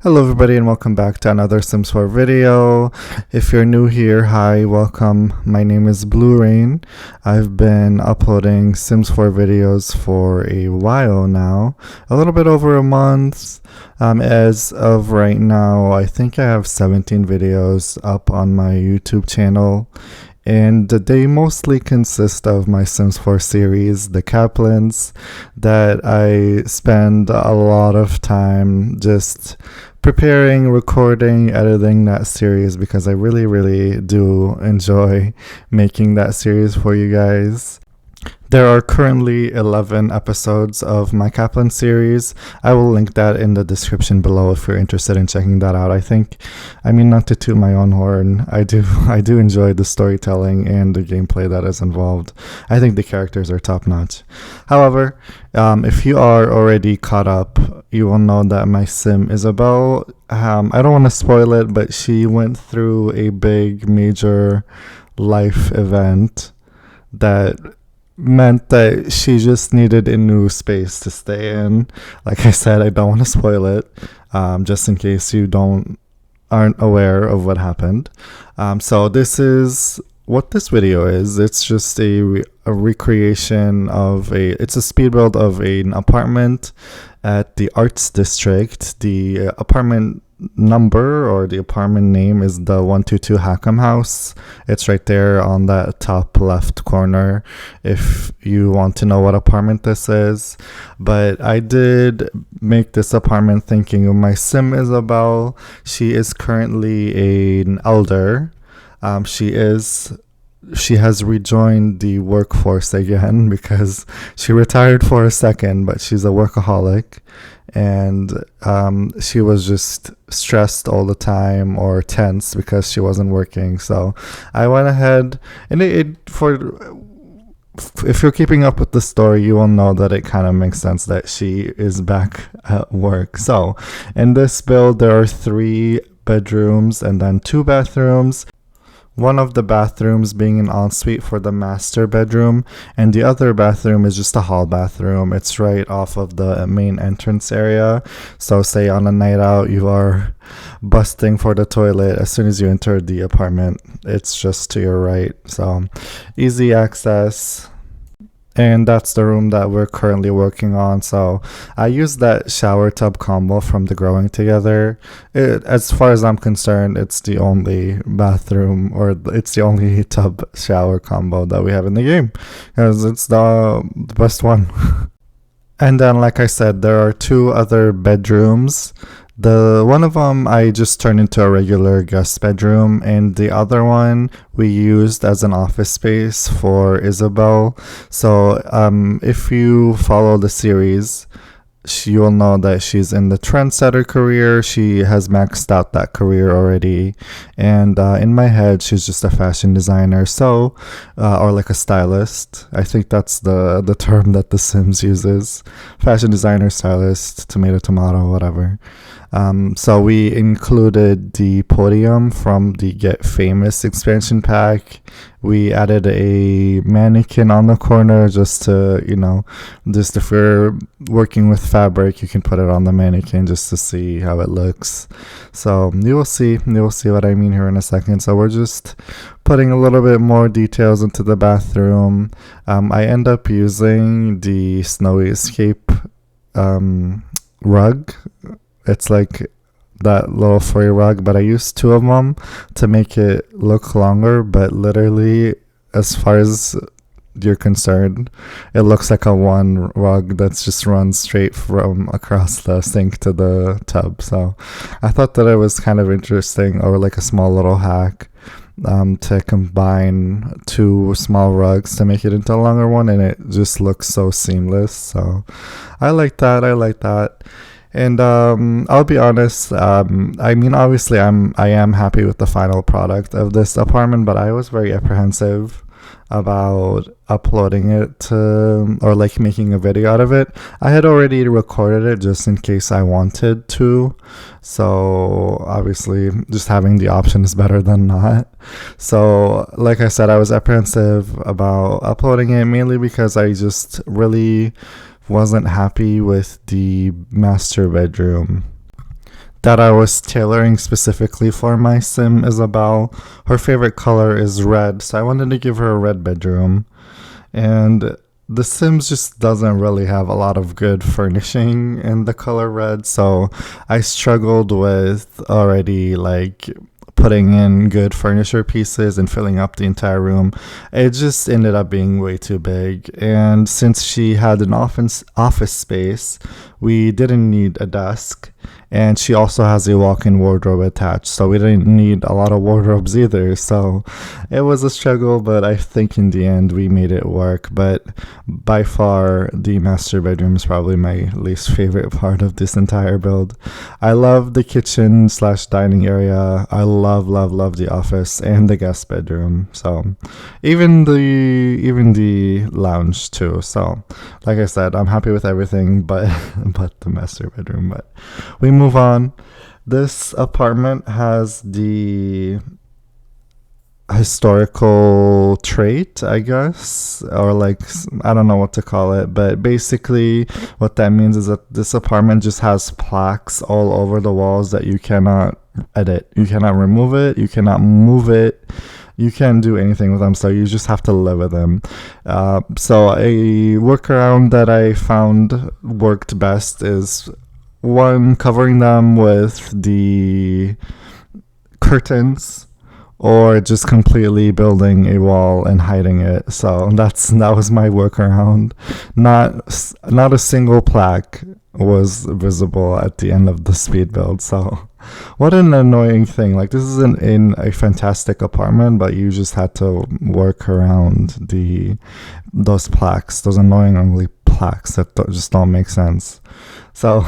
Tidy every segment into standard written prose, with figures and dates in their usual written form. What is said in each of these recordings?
Hello everybody and welcome back to another Sims 4 video. If you're new here, hi, welcome. My name is Blue Rain. I've been uploading Sims 4 videos for a while now, a little bit over a month. As of right now, I think I have 17 videos up on my YouTube channel. And they mostly consist of my Sims 4 series, the Kaplans, that I spend a lot of time just preparing, recording, editing that series because I really do enjoy making that series for you guys. There are currently 11 episodes of my Kaplan series. I will link that in the description below if you're interested in checking that out. Not to toot my own horn, I do enjoy the storytelling and the gameplay that is involved. I think the characters are top notch. However, if you are already caught up, you will know that my sim Isabelle, I don't want to spoil it, but she went through a big major life event that meant that she just needed a new space to stay in. Like I said, I don't want to spoil it, just in case you aren't aware of what happened. So this is what this video is. It's just a recreation of it's a speed build of an apartment at the Arts District. The apartment number or the apartment name is the 122 Hackham House. It's right there on that top left corner if you want to know what apartment this is. But I did make this apartment thinking of my sim Isabelle. She is currently an elder. She has rejoined the workforce again because she retired for a second, but she's a workaholic. And she was just stressed all the time or tense because she wasn't working. So I went ahead and if you're keeping up with the story, you will know that it kind of makes sense that she is back at work. So in this build, there are 3 bedrooms and then 2 bathrooms. One of the bathrooms being an ensuite for the master bedroom, and the other bathroom is just a hall bathroom. It's right off of the main entrance area. So say on a night out you are busting for the toilet, as soon as you enter the apartment, it's just to your right. So easy access. And that's the room that we're currently working on. So I used that shower tub combo from the Growing Together. As far as I'm concerned, it's the only bathroom or it's the only tub shower combo that we have in the game because it's the best one. And then, like I said, there are 2 other bedrooms. One of them I just turned into a regular guest bedroom, and the other one we used as an office space for Isabelle. So if you follow the series, you will know that she's in the trendsetter career. She has maxed out that career already, and in my head she's just a fashion designer, so or like a stylist. I think that's the term that The Sims uses: fashion designer, stylist, tomato, whatever. So we included the podium from the Get Famous expansion pack. We added a mannequin on the corner just to, just if you're working with fabric, you can put it on the mannequin just to see how it looks. So you will see what I mean here in a second. So we're just putting a little bit more details into the bathroom. I end up using the Snowy Escape rug. It's like that little furry rug, but I used 2 of them to make it look longer. But literally, as far as you're concerned, it looks like a one rug that's just runs straight from across the sink to the tub. So I thought that it was kind of interesting, or like a small little hack, to combine 2 small rugs to make it into a longer one, and it just looks so seamless. So I like that. And I'll be honest, obviously I am happy with the final product of this apartment, but I was very apprehensive about uploading it or like making a video out of it. I had already recorded it just in case I wanted to, so obviously just having the option is better than not. So like I said, I was apprehensive about uploading it, mainly because I just really wasn't happy with the master bedroom. that I was tailoring specifically for my sim, Isabelle. Her favorite color is red, so I wanted to give her a red bedroom. And the Sims just doesn't really have a lot of good furnishing in the color red, so I struggled with already like putting in good furniture pieces and filling up the entire room. It just ended up being way too big. And since she had an office space, we didn't need a desk. And she also has a walk-in wardrobe attached, so we didn't need a lot of wardrobes either. So it was a struggle, but I think in the end we made it work. But by far, the master bedroom is probably my least favorite part of this entire build. I love the kitchen slash dining area. I love the office and the guest bedroom. So even the lounge too. So like I said, I'm happy with everything, but the master bedroom. But we move on. This apartment has the historical trait, I guess, or like, I don't know what to call it, but basically what that means is that this apartment just has plaques all over the walls that you cannot edit. You cannot remove it, you cannot move it, you can't do anything with them, so you just have to live with them. So a workaround that I found worked best is one, covering them with the curtains, or just completely building a wall and hiding it. So that was my workaround. Not a single plaque was visible at the end of the speed build. So what an annoying thing. Like, this isn't in a fantastic apartment, but you just had to work around those plaques, those annoying ugly plaques that just don't make sense. So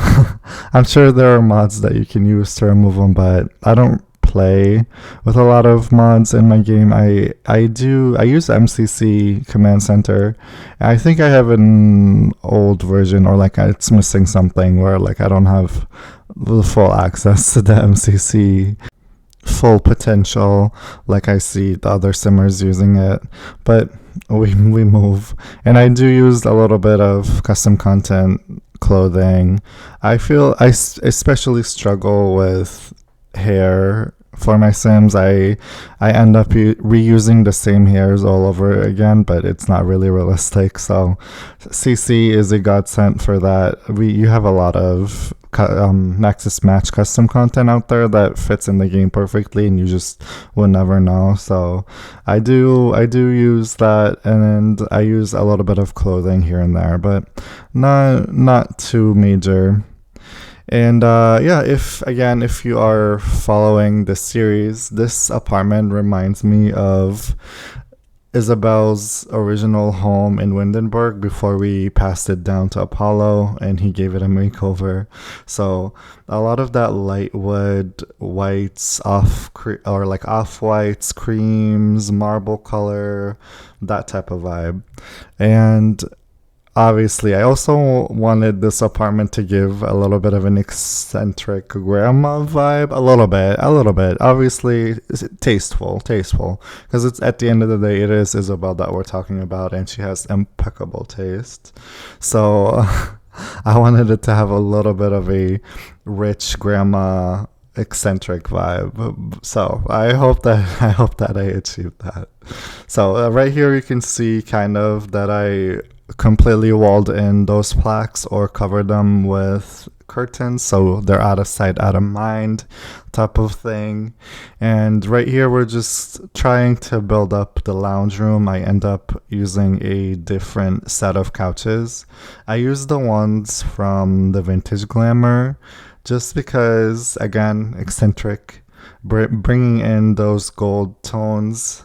I'm sure there are mods that you can use to remove them, but I don't play with a lot of mods in my game. I use MCC Command Center. I think I have an old version, or like it's missing something where like I don't have the full access to the MCC full potential like I see the other simmers using it. But we move, and I do use a little bit of custom content clothing. I feel I especially struggle with hair for my sims. I end up reusing the same hairs all over again, but it's not really realistic. So CC is a godsend for that. You have a lot of Maxis Match custom content out there that fits in the game perfectly, and you just will never know. So I do use that, and I use a little bit of clothing here and there, but not too major. And if you are following this series, this apartment reminds me of Isabelle's original home in Windenburg before we passed it down to Apollo and he gave it a makeover. So a lot of that light wood, whites, off-whites, creams, marble color, that type of vibe. And obviously, I also wanted this apartment to give a little bit of an eccentric grandma vibe. A little bit. Obviously, tasteful. Because it's at the end of the day, it is Isabelle that we're talking about, and she has impeccable taste. So I wanted it to have a little bit of a rich grandma eccentric vibe. So I hope that I achieved that. So right here you can see kind of that I completely walled in those plaques or covered them with curtains, so they're out of sight, out of mind type of thing. And right here we're just trying to build up the lounge room. I end up using a different set of couches. I use the ones from the Vintage Glamour just because, again, eccentric, bringing in those gold tones,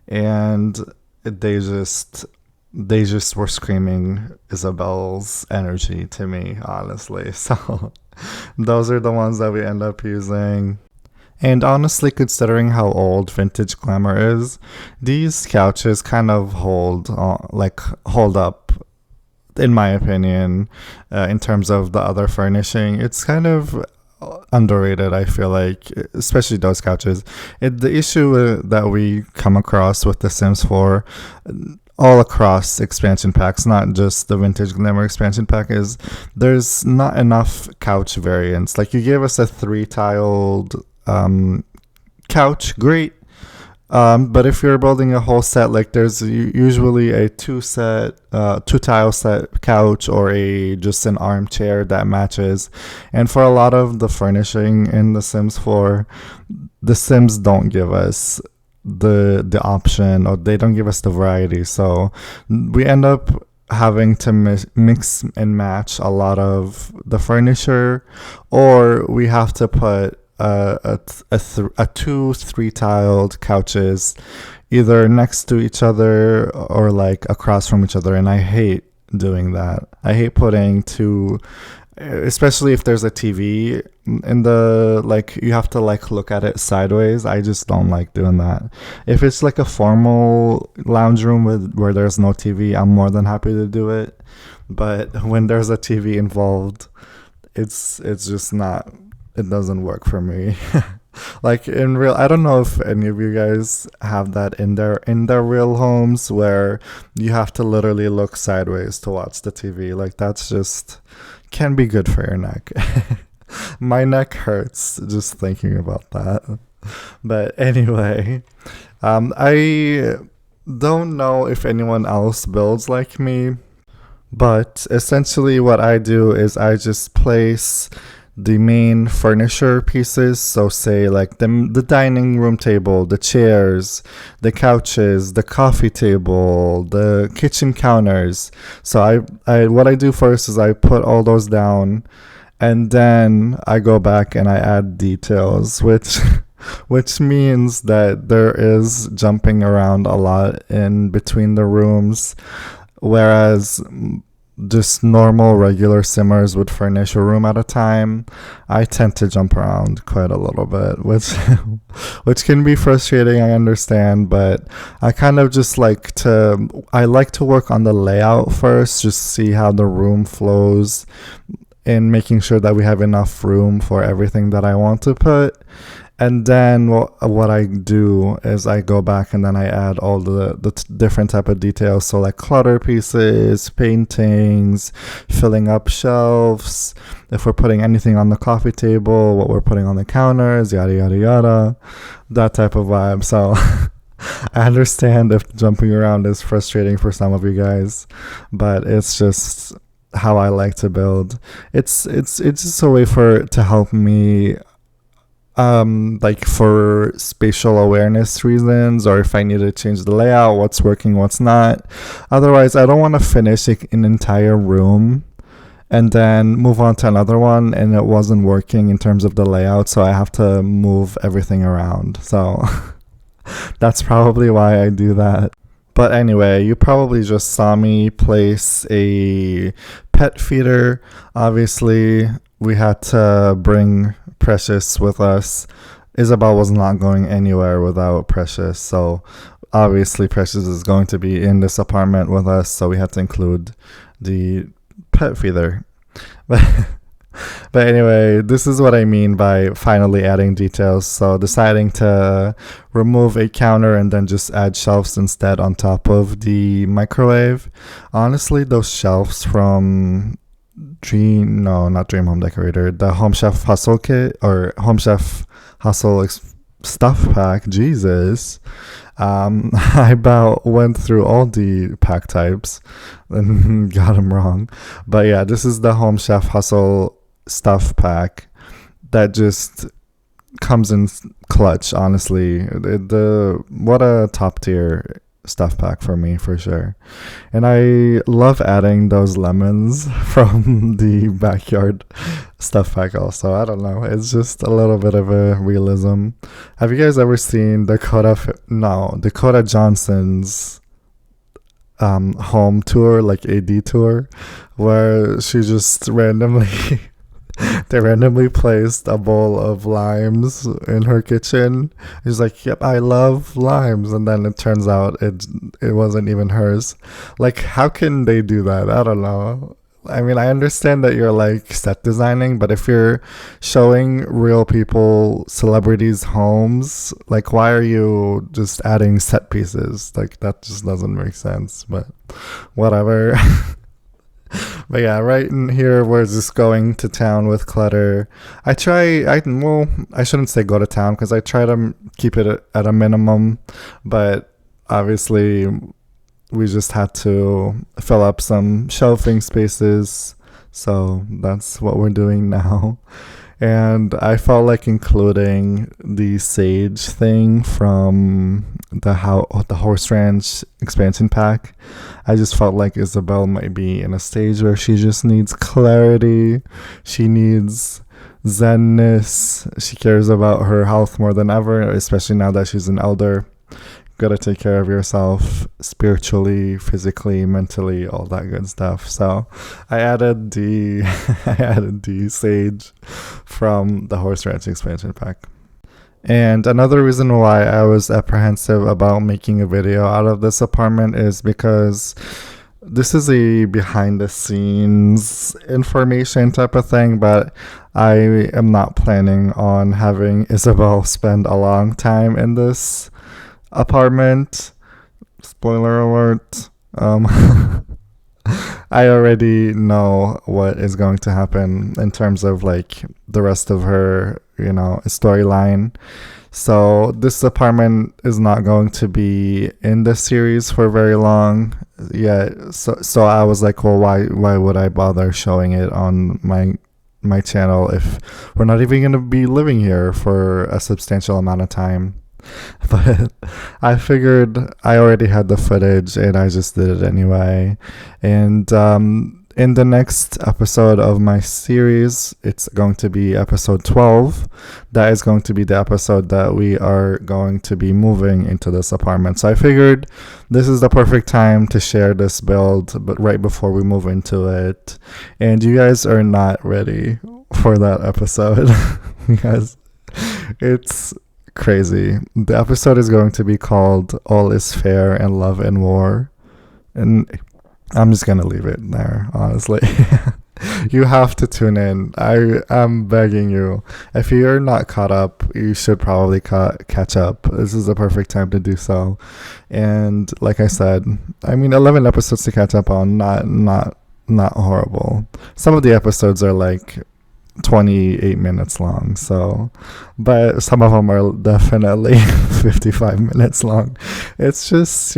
and they just were screaming Isabelle's energy to me, honestly. So those are the ones that we end up using. And honestly, considering how old Vintage Glamour is, these couches kind of hold up, in my opinion, in terms of the other furnishing. It's kind of underrated, I feel like, especially those couches. The issue that we come across with The Sims 4, all across expansion packs, not just the Vintage Glimmer expansion pack, is there's not enough couch variants. Like, you gave us a 3-tiled couch, great. But if you're building a whole set, like there's usually a 2-tile set couch or just an armchair that matches. And for a lot of the furnishing in The Sims 4, The Sims don't give us the option, or they don't give us the variety. So we end up having to mix and match a lot of the furniture, or we have to put two 3-tiled couches either next to each other or like across from each other, and I hate doing that. I hate putting two, especially if there's a TV in the, like, you have to like look at it sideways. I just don't like doing that. If it's like a formal lounge room where there's no TV, I'm more than happy to do it. But when there's a TV involved, it's just not, it doesn't work for me. Like in real, I don't know if any of you guys have that in their real homes where you have to literally look sideways to watch the TV. Like, that's just can be good for your neck. My neck hurts just thinking about that. But anyway, I don't know if anyone else builds like me, but essentially what I do is I just place the main furniture pieces. So say like the dining room table, the chairs, the couches, the coffee table, the kitchen counters. So I what I do first is I put all those down, and then I go back and I add details, which means that there is jumping around a lot in between the rooms, whereas just normal regular simmers would furnish a room at a time. I tend to jump around quite a little bit, which can be frustrating, I understand, but I kind of just like to work on the layout first, just see how the room flows, and making sure that we have enough room for everything that I want to put. And then what I do is I go back and then I add all the different type of details. So like clutter pieces, paintings, filling up shelves, if we're putting anything on the coffee table, what we're putting on the counters, yada, yada, yada, that type of vibe. So I understand if jumping around is frustrating for some of you guys, but it's just how I like to build. It's just a way to help me, like for spatial awareness reasons, or if I need to change the layout, what's working, what's not. Otherwise, I don't want to finish an entire room and then move on to another one and it wasn't working in terms of the layout, so I have to move everything around. So that's probably why I do that. But anyway, you probably just saw me place a pet feeder. Obviously, we had to bring Precious with us. Isabelle was not going anywhere without Precious, so obviously Precious is going to be in this apartment with us, so we had to include the pet feeder. But anyway, this is what I mean by finally adding details. So deciding to remove a counter and then just add shelves instead on top of the microwave. Honestly, those shelves from not Dream Home Decorator, the Home Chef Hustle kit, or Home Chef Hustle stuff pack, Jesus. I about went through all the pack types and got them wrong. But yeah, this is the Home Chef Hustle stuff pack that just comes in clutch, honestly. What a top tier stuff pack for me, for sure. And I love adding those lemons from the backyard stuff pack also. I don't know, it's just a little bit of a realism. Have you guys ever seen Dakota Johnson's home tour, like AD tour, where she just randomly they randomly placed a bowl of limes in her kitchen. He's like, yep, I love limes. And then it turns out it wasn't even hers. Like, how can they do that? I don't know. I mean, I understand that you're like set designing, but if you're showing real people, celebrities' homes, like, why are you just adding set pieces? Like, that just doesn't make sense, but whatever. But yeah, right in here, we're just going to town with clutter. Well, I shouldn't say go to town because I try to keep it at a minimum, but obviously we just had to fill up some shelving spaces. So that's what we're doing now. And I felt like including the sage thing from the Horse Ranch expansion pack. I just felt like Isabelle might be in a stage where she just needs clarity. She needs zenness. She cares about her health more than ever, especially now that she's an elder. Gotta take care of yourself spiritually, physically, mentally, all that good stuff. So I added the I added the sage from the Horse Ranch expansion pack. And another reason why I was apprehensive about making a video out of this apartment is because this is a behind the scenes information type of thing, but I am not planning on having Isabelle spend a long time in this apartment. Spoiler alert. I already know what is going to happen in terms of like the rest of her, storyline. So this apartment is not going to be in the series for very long. Yeah. So I was like, well, why would I bother showing it on my channel if we're not even going to be living here for a substantial amount of time? But I figured I already had the footage and I just did it anyway. And in the next episode of my series, it's going to be episode 12. That is going to be the episode that we are going to be moving into this apartment. So I figured this is the perfect time to share this build, but right before we move into it. And you guys are not ready for that episode because it's crazy. The episode is going to be called All is Fair in Love and War. And I'm just going to leave it there, honestly. You have to tune in. I'm begging you. If you're not caught up, you should probably catch up. This is the perfect time to do so. And like I said, 11 episodes to catch up on, not horrible. Some of the episodes are like 28 minutes long, but some of them are definitely 55 minutes long. It's just,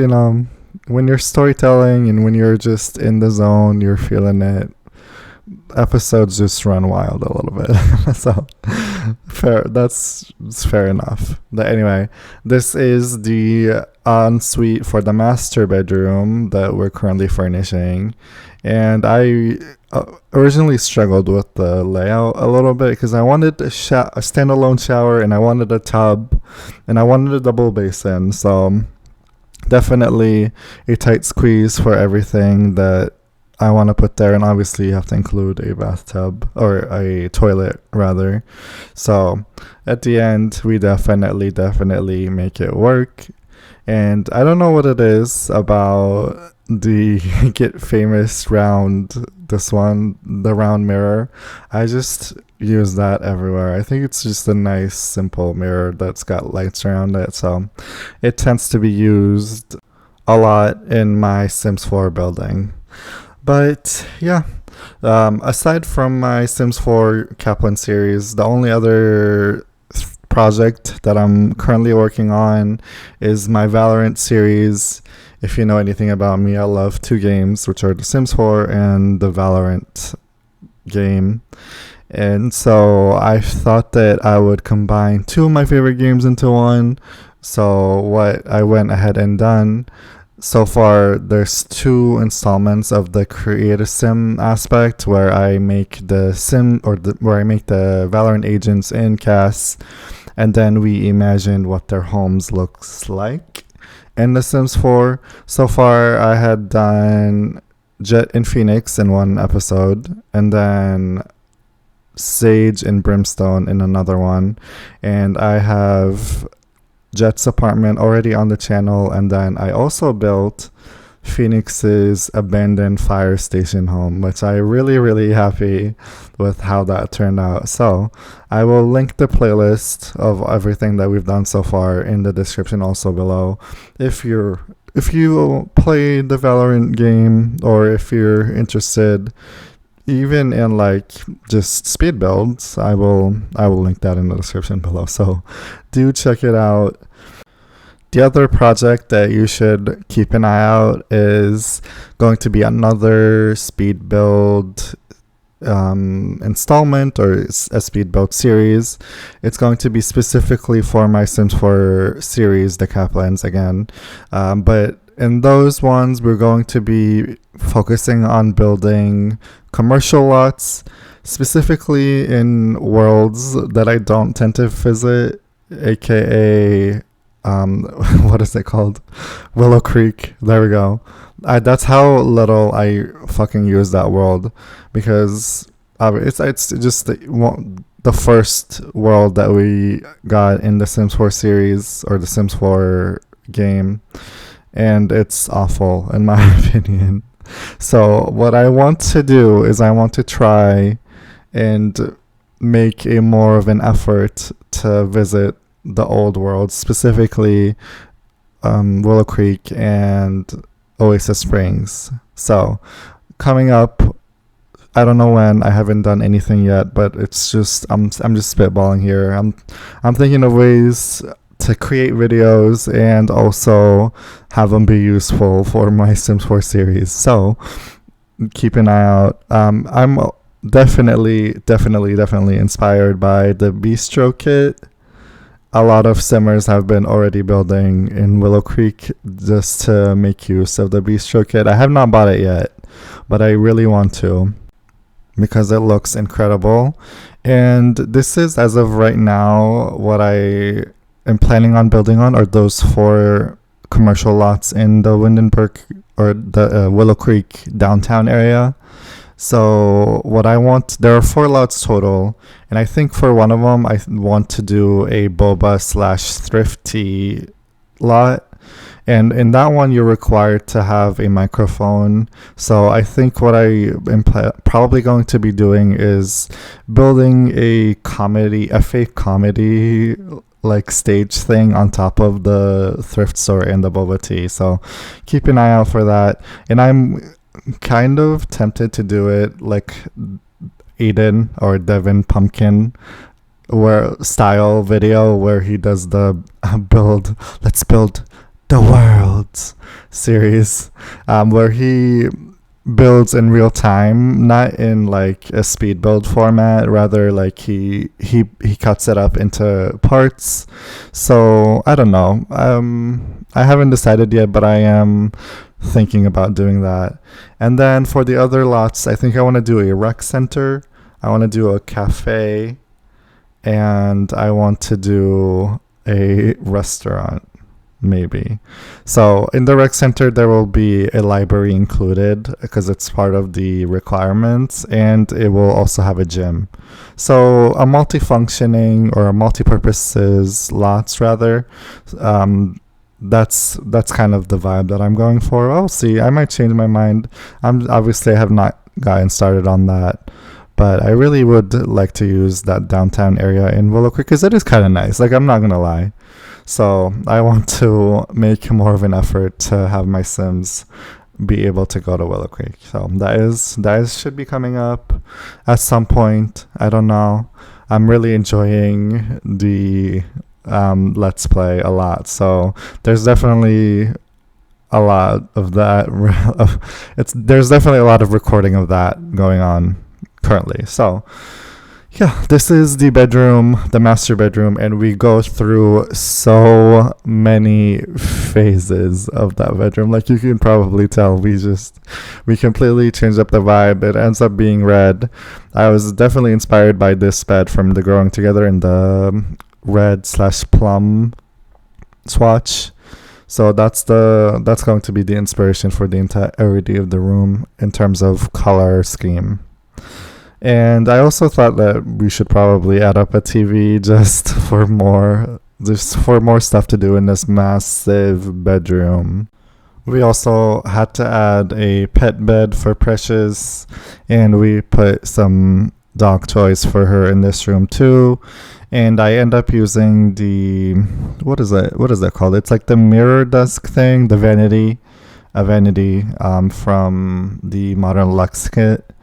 when you're storytelling and when you're just in the zone, you're feeling it, episodes just run wild a little bit. So that's fair enough. But anyway, this is the ensuite for the master bedroom that we're currently furnishing. And I originally struggled with the layout a little bit because I wanted a standalone shower and I wanted a tub and I wanted a double basin. So definitely a tight squeeze for everything that I want to put there. And obviously you have to include a bathtub or a toilet rather. So at the end, we definitely make it work. And I don't know what it is about the Get Famous round, the round mirror. I just use that everywhere. I think it's just a nice, simple mirror that's got lights around it. So it tends to be used a lot in my Sims 4 building. But yeah, aside from my Sims 4 Kaplan series, the only other project that I'm currently working on is my Valorant series. If you know anything about me, I love two games, which are The Sims 4 and the Valorant game. And so I thought that I would combine two of my favorite games into one. So what I went ahead and done so far, there's two installments of the Create a Sim aspect where I make the Valorant agents in CAS, and then we imagined what their homes looks like in The Sims 4. So far, I had done Jet and Phoenix in one episode, and then Sage and Brimstone in another one. And I have Jet's apartment already on the channel, and then I also built Phoenix's abandoned fire station home, which I really happy with how that turned out. So I will link the playlist of everything that we've done so far in the description also below. If you play the Valorant game, or if you're interested even in like just speed builds, I will link that in the description below. So do check it out. The other project that you should keep an eye out is going to be another speed build installment, or a speed build series. It's going to be specifically for my Sims 4 series, the Kaplans again. But in those ones, we're going to be focusing on building commercial lots, specifically in worlds that I don't tend to visit, aka what is it called? Willow Creek. There we go. That's how little I fucking use that world, because it's just the first world that we got in the Sims 4 series, or the Sims 4 game, and it's awful in my opinion. So what I want to do is I want to try and make a more of an effort to visit the old world, specifically Willow Creek and Oasis Springs. So coming up, I don't know when, I haven't done anything yet, but it's just I'm just spitballing here. I'm thinking of ways to create videos and also have them be useful for my Sims 4 series. So keep an eye out. I'm definitely inspired by the Bistro kit. A lot of simmers have been already building in Willow Creek just to make use of the Bistro kit. I have not bought it yet, but I really want to, because it looks incredible. And this is, as of right now, what I am planning on building on, are those 4 commercial lots in the Windenburg, or the Willow Creek downtown area. So what I want, there are 4 lots total, and I think for one of them I want to do a boba / thrifty lot, and in that one you're required to have a microphone. So I think what I am probably going to be doing is building a fake comedy like stage thing on top of the thrift store and the boba tea. So keep an eye out for that. And I'm kind of tempted to do it like Aiden or Devin Pumpkin style video, where he does the let's build the world series, where he builds in real time, not in like a speed build format, rather like he cuts it up into parts. So I don't know, I haven't decided yet, but I am thinking about doing that. And then for the other lots, I think I want to do a rec center, I want to do a cafe, and I want to do a restaurant, maybe. So in the rec center there will be a library included, because it's part of the requirements, and it will also have a gym. So a multifunctioning, or a multi-purposes lots rather. That's kind of the vibe that I'm going for. I'll see, I might change my mind. I have not gotten started on that, but I really would like to use that downtown area in Willow Creek, because it is kind of nice, like I'm not gonna lie. So I want to make more of an effort to have my Sims be able to go to Willow Creek. So that should be coming up at some point. I don't know. I'm really enjoying the Let's Play a lot. So there's definitely a lot of that. There's definitely a lot of recording of that going on currently. So yeah, this is the bedroom, the master bedroom, and we go through so many phases of that bedroom. Like you can probably tell, we completely changed up the vibe. It ends up being red. I was definitely inspired by this bed from the Growing Together in the red/plum swatch. So that's going to be the inspiration for the entirety of the room in terms of color scheme. And I also thought that we should probably add up a TV just for more stuff to do in this massive bedroom. We also had to add a pet bed for Precious, and we put some dog toys for her in this room too. And I end up using the what is that called? It's like the mirror desk thing, the vanity, a vanity from the Modern Lux kit,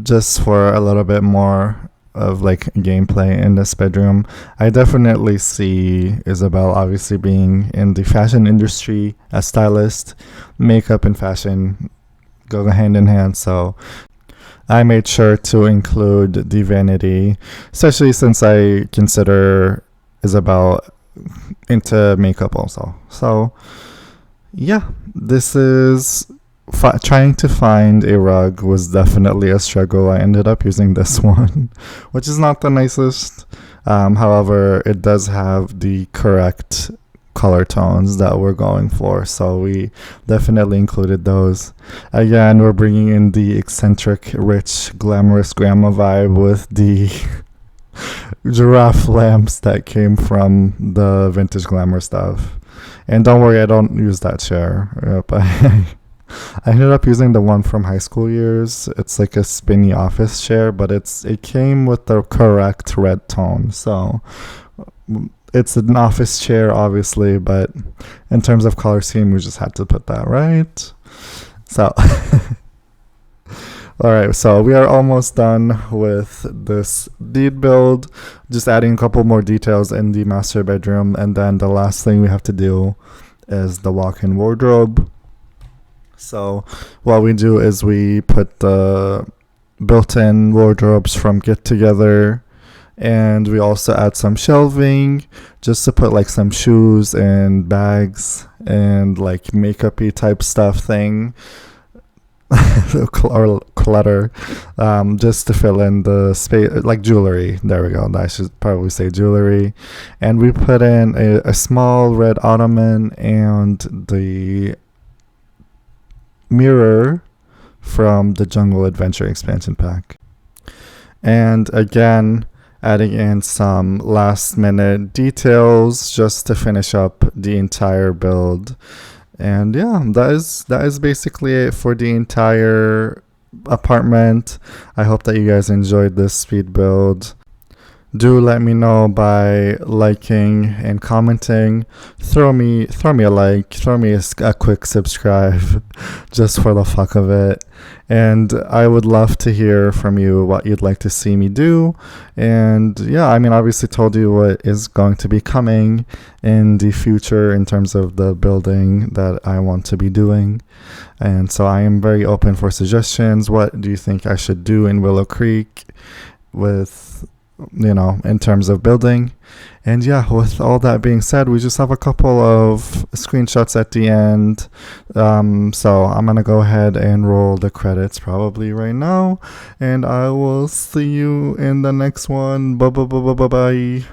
just for a little bit more of like gameplay in this bedroom. I definitely see Isabelle obviously being in the fashion industry, a stylist. Makeup and fashion go hand in hand, so I made sure to include the vanity, especially since I consider Isabelle into makeup also. So yeah, this is trying to find a rug was definitely a struggle. I ended up using this one, which is not the nicest. However, it does have the correct color tones that we're going for, so we definitely included those. Again, we're bringing in the eccentric, rich, glamorous grandma vibe with the giraffe lamps that came from the vintage glamour stuff. And don't worry, I don't use that chair. Yep, I ended up using the one from high school years. It's like a spinny office chair, but it came with the correct red tone. So it's an office chair, obviously, but in terms of color scheme, we just had to put that right. So, all right. So we are almost done with this deed build. Just adding a couple more details in the master bedroom, and then the last thing we have to do is the walk-in wardrobe. So what we do is we put the built-in wardrobes from Get Together, and we also add some shelving just to put like some shoes and bags and like makeup-y type stuff thing or clutter, just to fill in the space, like jewelry. There we go. I should probably say jewelry. And we put in a small red ottoman and the mirror from the Jungle Adventure expansion pack. And again, adding in some last minute details just to finish up the entire build. And yeah, that is basically it for the entire apartment. I hope that you guys enjoyed this speed build. Do let me know by liking and commenting. Throw me a like, throw me a quick subscribe just for the fuck of it. And I would love to hear from you what you'd like to see me do. And yeah, I mean, obviously told you what is going to be coming in the future in terms of the building that I want to be doing. And so I am very open for suggestions. What do you think I should do in Willow Creek with, you know, in terms of building? And yeah, with all that being said, we just have a couple of screenshots at the end. So I'm gonna go ahead and roll the credits probably right now, and I will see you in the next one. Bye.